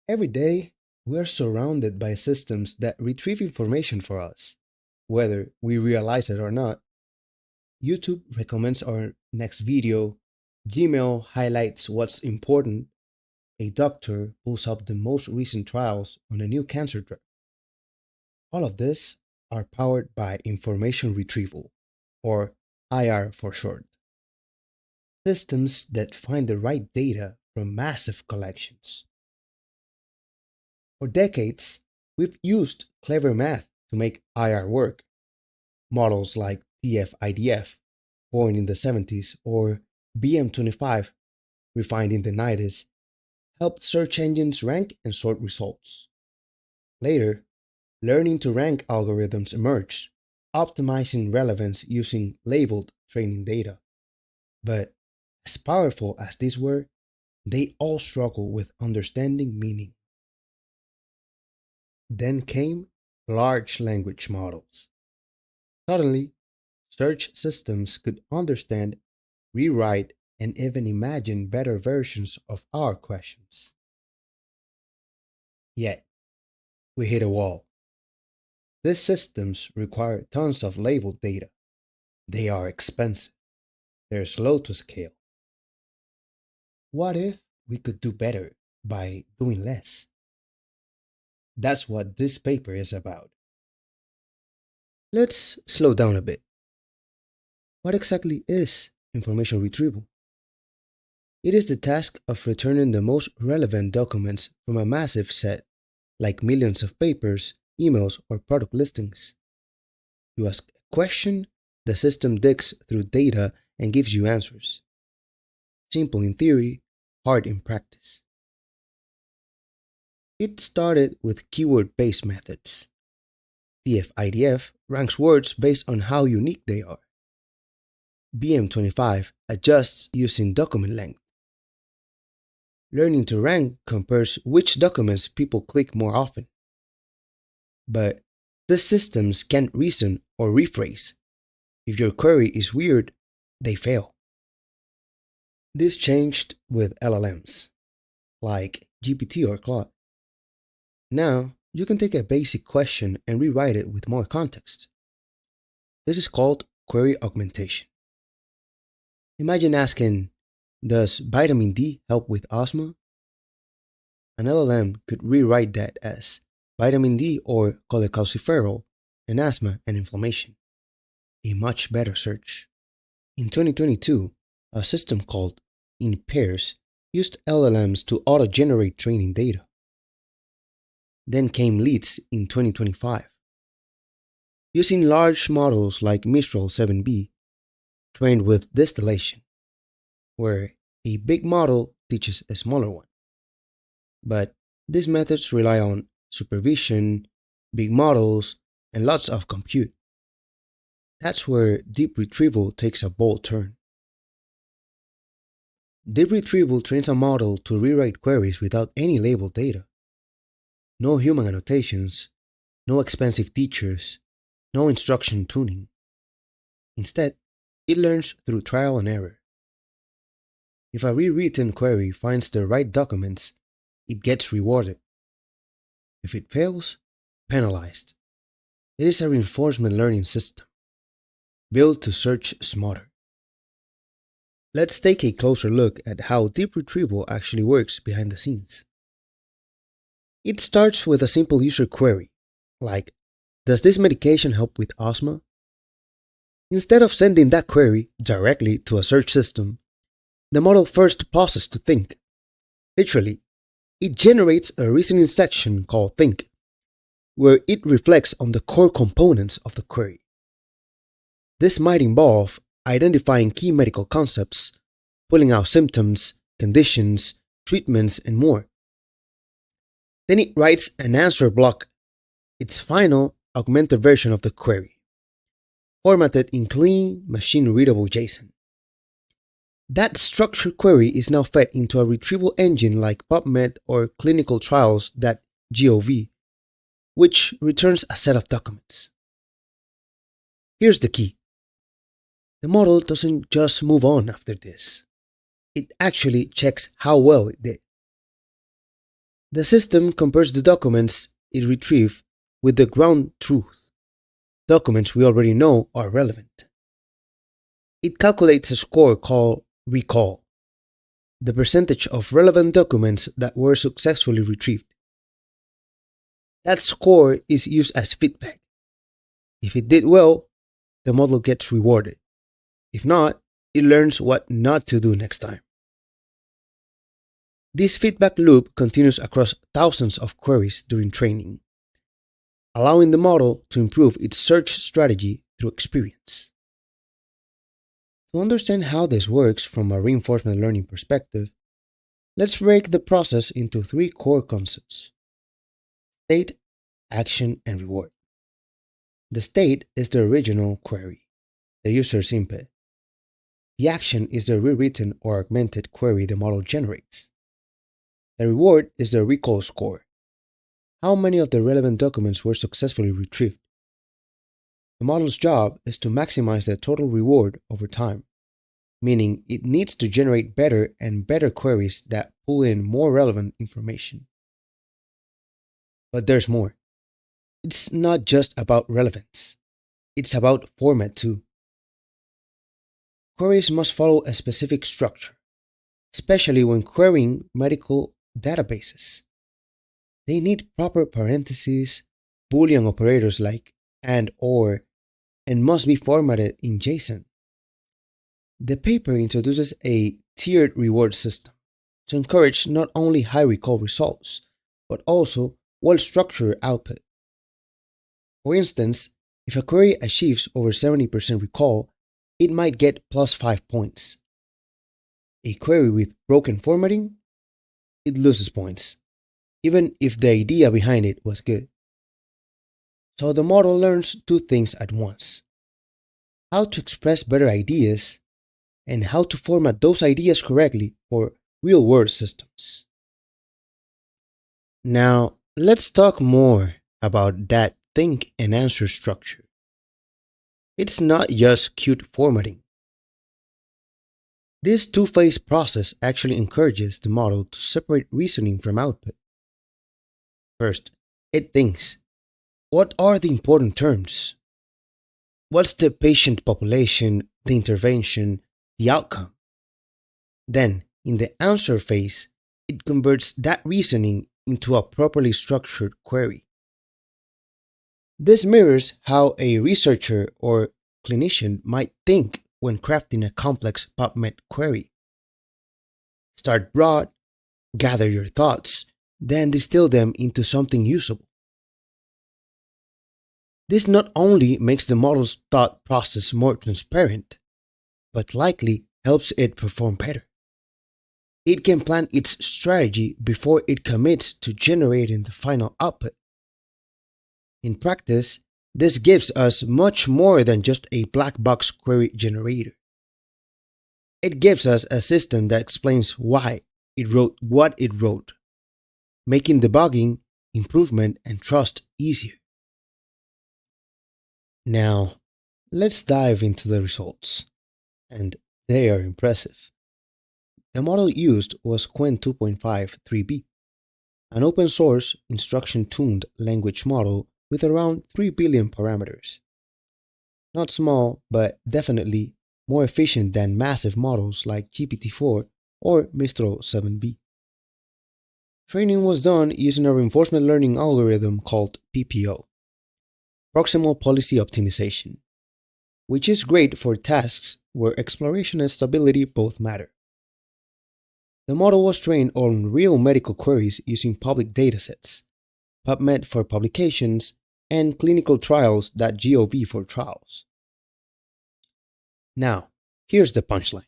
Every day, we are surrounded by systems that retrieve information for us, whether we realize it or not. YouTube recommends our next video, Gmail highlights what's important, a doctor pulls up the most recent trials on a new cancer drug. All of this are powered by information retrieval, or IR for short. Systems that find the right data from massive collections. For decades, we've used clever math to make IR work. Models like TF-IDF, born in the 70s, or BM25, refined in the 90s, helped search engines rank and sort results. Later, learning to rank algorithms emerged, optimizing relevance using labeled training data. But as powerful as these were, they all struggle with understanding meaning. Then came large language models. Suddenly, search systems could understand, rewrite, and even imagine better versions of our questions. Yet, we hit a wall. These systems require tons of labeled data. They are expensive. They're slow to scale. What if we could do better by doing less? That's what this paper is about. Let's slow down a bit. What exactly is information retrieval? It is the task of returning the most relevant documents from a massive set, like millions of papers, emails, or product listings. You ask a question, the system digs through data and gives you answers. Simple in theory, hard in practice. It started with keyword-based methods. TF-IDF ranks words based on how unique they are. BM25 adjusts using document length. Learning to rank compares which documents people click more often. But these systems can't reason or rephrase. If your query is weird, they fail. This changed with LLMs, like GPT or Claude. Now, you can take a basic question and rewrite it with more context. This is called query augmentation. Imagine asking, does vitamin D help with asthma? An LLM could rewrite that as vitamin D or cholecalciferol and asthma and inflammation. A much better search. In 2022, a system called In Pairs used LLMs to auto-generate training data. Then came LEADS in 2025. Using large models like Mistral 7B, trained with distillation, where a big model teaches a smaller one. But these methods rely on supervision, big models, and lots of compute. That's where DeepRetrieval takes a bold turn. DeepRetrieval trains a model to rewrite queries without any labeled data. No human annotations, no expensive teachers, no instruction tuning. Instead, it learns through trial and error. If a rewritten query finds the right documents, it gets rewarded. If it fails, penalized. It is a reinforcement learning system, built to search smarter. Let's take a closer look at how DeepRetrieval actually works behind the scenes. It starts with a simple user query, like, does this medication help with asthma? Instead of sending that query directly to a search system, the model first pauses to think. Literally, it generates a reasoning section called think, where it reflects on the core components of the query. This might involve identifying key medical concepts, pulling out symptoms, conditions, treatments, and more. Then it writes an answer block, its final augmented version of the query, formatted in clean, machine-readable JSON. That structured query is now fed into a retrieval engine like PubMed or clinicaltrials.gov, which returns a set of documents. Here's the key. The model doesn't just move on after this. It actually checks how well it did. The system compares the documents it retrieved with the ground truth, documents we already know are relevant. It calculates a score called recall, the percentage of relevant documents that were successfully retrieved. That score is used as feedback. If it did well, the model gets rewarded. If not, it learns what not to do next time. This feedback loop continues across thousands of queries during training, allowing the model to improve its search strategy through experience. To understand how this works from a reinforcement learning perspective, let's break the process into three core concepts: state, action, and reward. The state is the original query, the user's input. The action is the rewritten or augmented query the model generates. The reward is the recall score. How many of the relevant documents were successfully retrieved? The model's job is to maximize the total reward over time, meaning it needs to generate better and better queries that pull in more relevant information. But there's more. It's not just about relevance. It's about format too. Queries must follow a specific structure, especially when querying medical databases. They need proper parentheses, Boolean operators like and or, and must be formatted in JSON. The paper introduces a tiered reward system to encourage not only high recall results, but also well-structured output. For instance, if a query achieves over 70% recall, it might get plus 5 points. A query with broken formatting, it loses points, even if the idea behind it was good. So the model learns two things at once: how to express better ideas and how to format those ideas correctly for real-world systems. Now, let's talk more about that think and answer structure. It's not just cute formatting. This two-phase process actually encourages the model to separate reasoning from output. First, it thinks, what are the important terms? What's the patient population, the intervention, the outcome? Then, in the answer phase, it converts that reasoning into a properly structured query. This mirrors how a researcher or clinician might think when crafting a complex PubMed query. Start broad, gather your thoughts, then distill them into something usable. This not only makes the model's thought process more transparent, but likely helps it perform better. It can plan its strategy before it commits to generating the final output. In practice, this gives us much more than just a black box query generator. It gives us a system that explains why it wrote what it wrote, making debugging, improvement, and trust easier. Now, let's dive into the results, and they are impressive. The model used was Qwen 2.5 3B, an open source, instruction-tuned language model with around 3 billion parameters. Not small, but definitely more efficient than massive models like GPT-4 or Mistral 7B. Training was done using a reinforcement learning algorithm called PPO, Proximal Policy Optimization, which is great for tasks where exploration and stability both matter. The model was trained on real medical queries using public datasets, PubMed for publications, and clinicaltrials.gov for trials. Now, here's the punchline.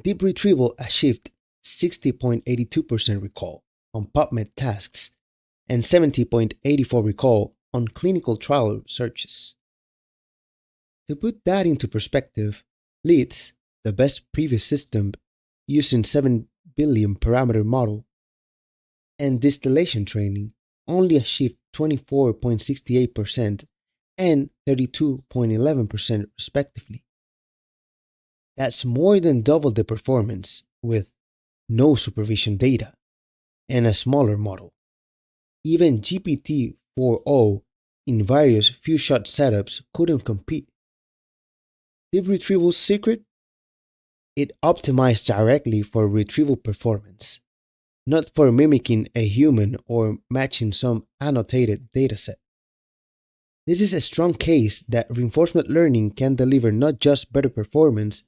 DeepRetrieval achieved 60.82% recall on PubMed tasks and 70.84% recall on clinical trial searches. To put that into perspective, LEADS, the best previous system using 7 billion parameter model, and distillation training only achieved 24.68% and 32.11% respectively. That's more than double the performance with no supervision data, and a smaller model. Even GPT-4o in various few-shot setups couldn't compete. DeepRetrieval's secret? It optimized directly for retrieval performance, not for mimicking a human or matching some annotated dataset. This is a strong case that reinforcement learning can deliver not just better performance,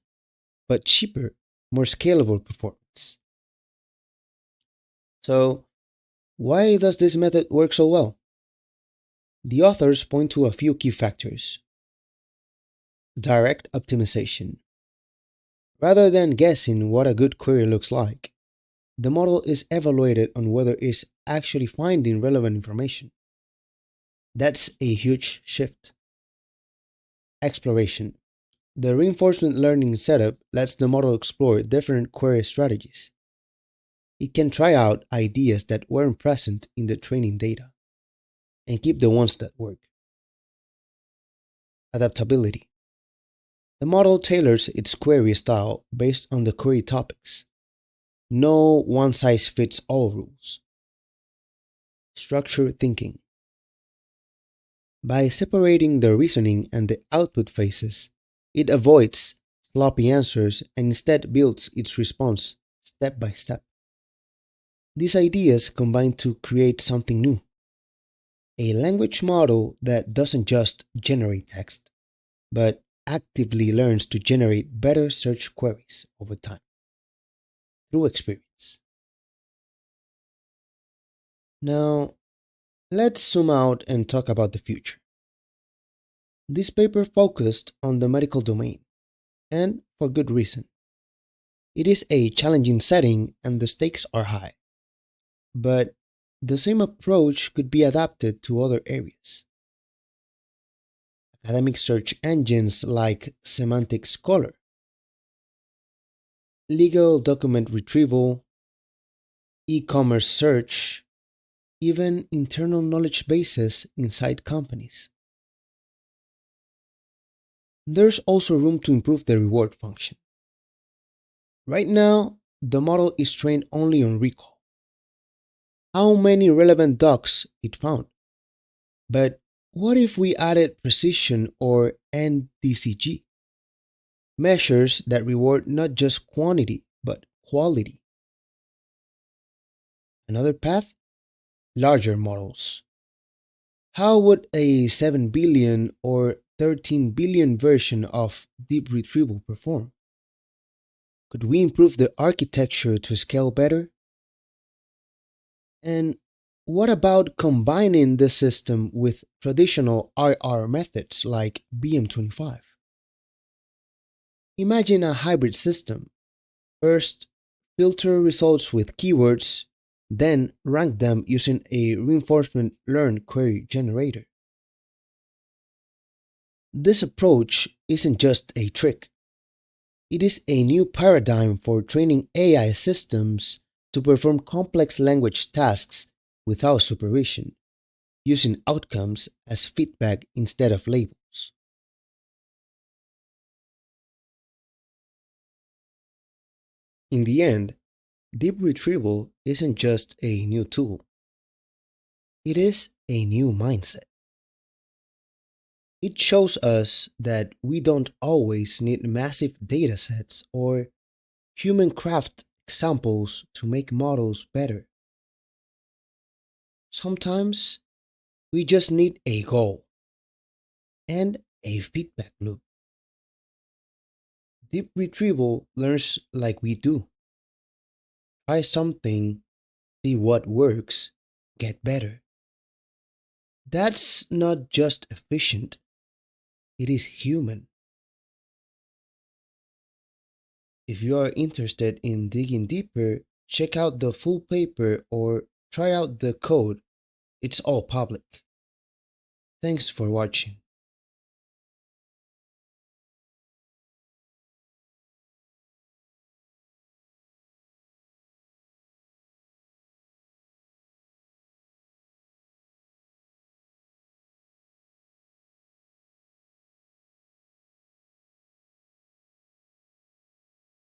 but cheaper, more scalable performance. So, why does this method work so well? The authors point to a few key factors. Direct optimization. Rather than guessing what a good query looks like, the model is evaluated on whether it's actually finding relevant information. That's a huge shift. Exploration. The reinforcement learning setup lets the model explore different query strategies. It can try out ideas that weren't present in the training data and keep the ones that work. Adaptability. The model tailors its query style based on the query topics. No one-size-fits-all rules. Structured thinking. By separating the reasoning and the output phases, it avoids sloppy answers and instead builds its response step by step. These ideas combine to create something new. A language model that doesn't just generate text, but actively learns to generate better search queries over time through experience. Now, let's zoom out and talk about the future. This paper focused on the medical domain, and for good reason. It is a challenging setting and the stakes are high. But the same approach could be adapted to other areas. Academic search engines like Semantic Scholar, legal document retrieval, e-commerce search, even internal knowledge bases inside companies. There's also room to improve the reward function. Right now, the model is trained only on recall. How many relevant docs it found? But what if we added precision or NDCG? Measures that reward not just quantity, but quality. Another path? Larger models. How would a 7 billion or 13 billion version of DeepRetrieval perform? Could we improve the architecture to scale better? And what about combining this system with traditional IR methods like BM25? Imagine a hybrid system. First, filter results with keywords, then rank them using a reinforcement learned query generator. This approach isn't just a trick. It is a new paradigm for training AI systems to perform complex language tasks without supervision, using outcomes as feedback instead of labels. In the end, Deep Retrieval isn't just a new tool, it is a new mindset. It shows us that we don't always need massive datasets or human craft examples to make models better. Sometimes we just need a goal and a feedback loop. Deep Retrieval learns like we do. Try something, see what works, get better. That's not just efficient, it is human. If you are interested in digging deeper, check out the full paper or try out the code. It's all public. Thanks for watching.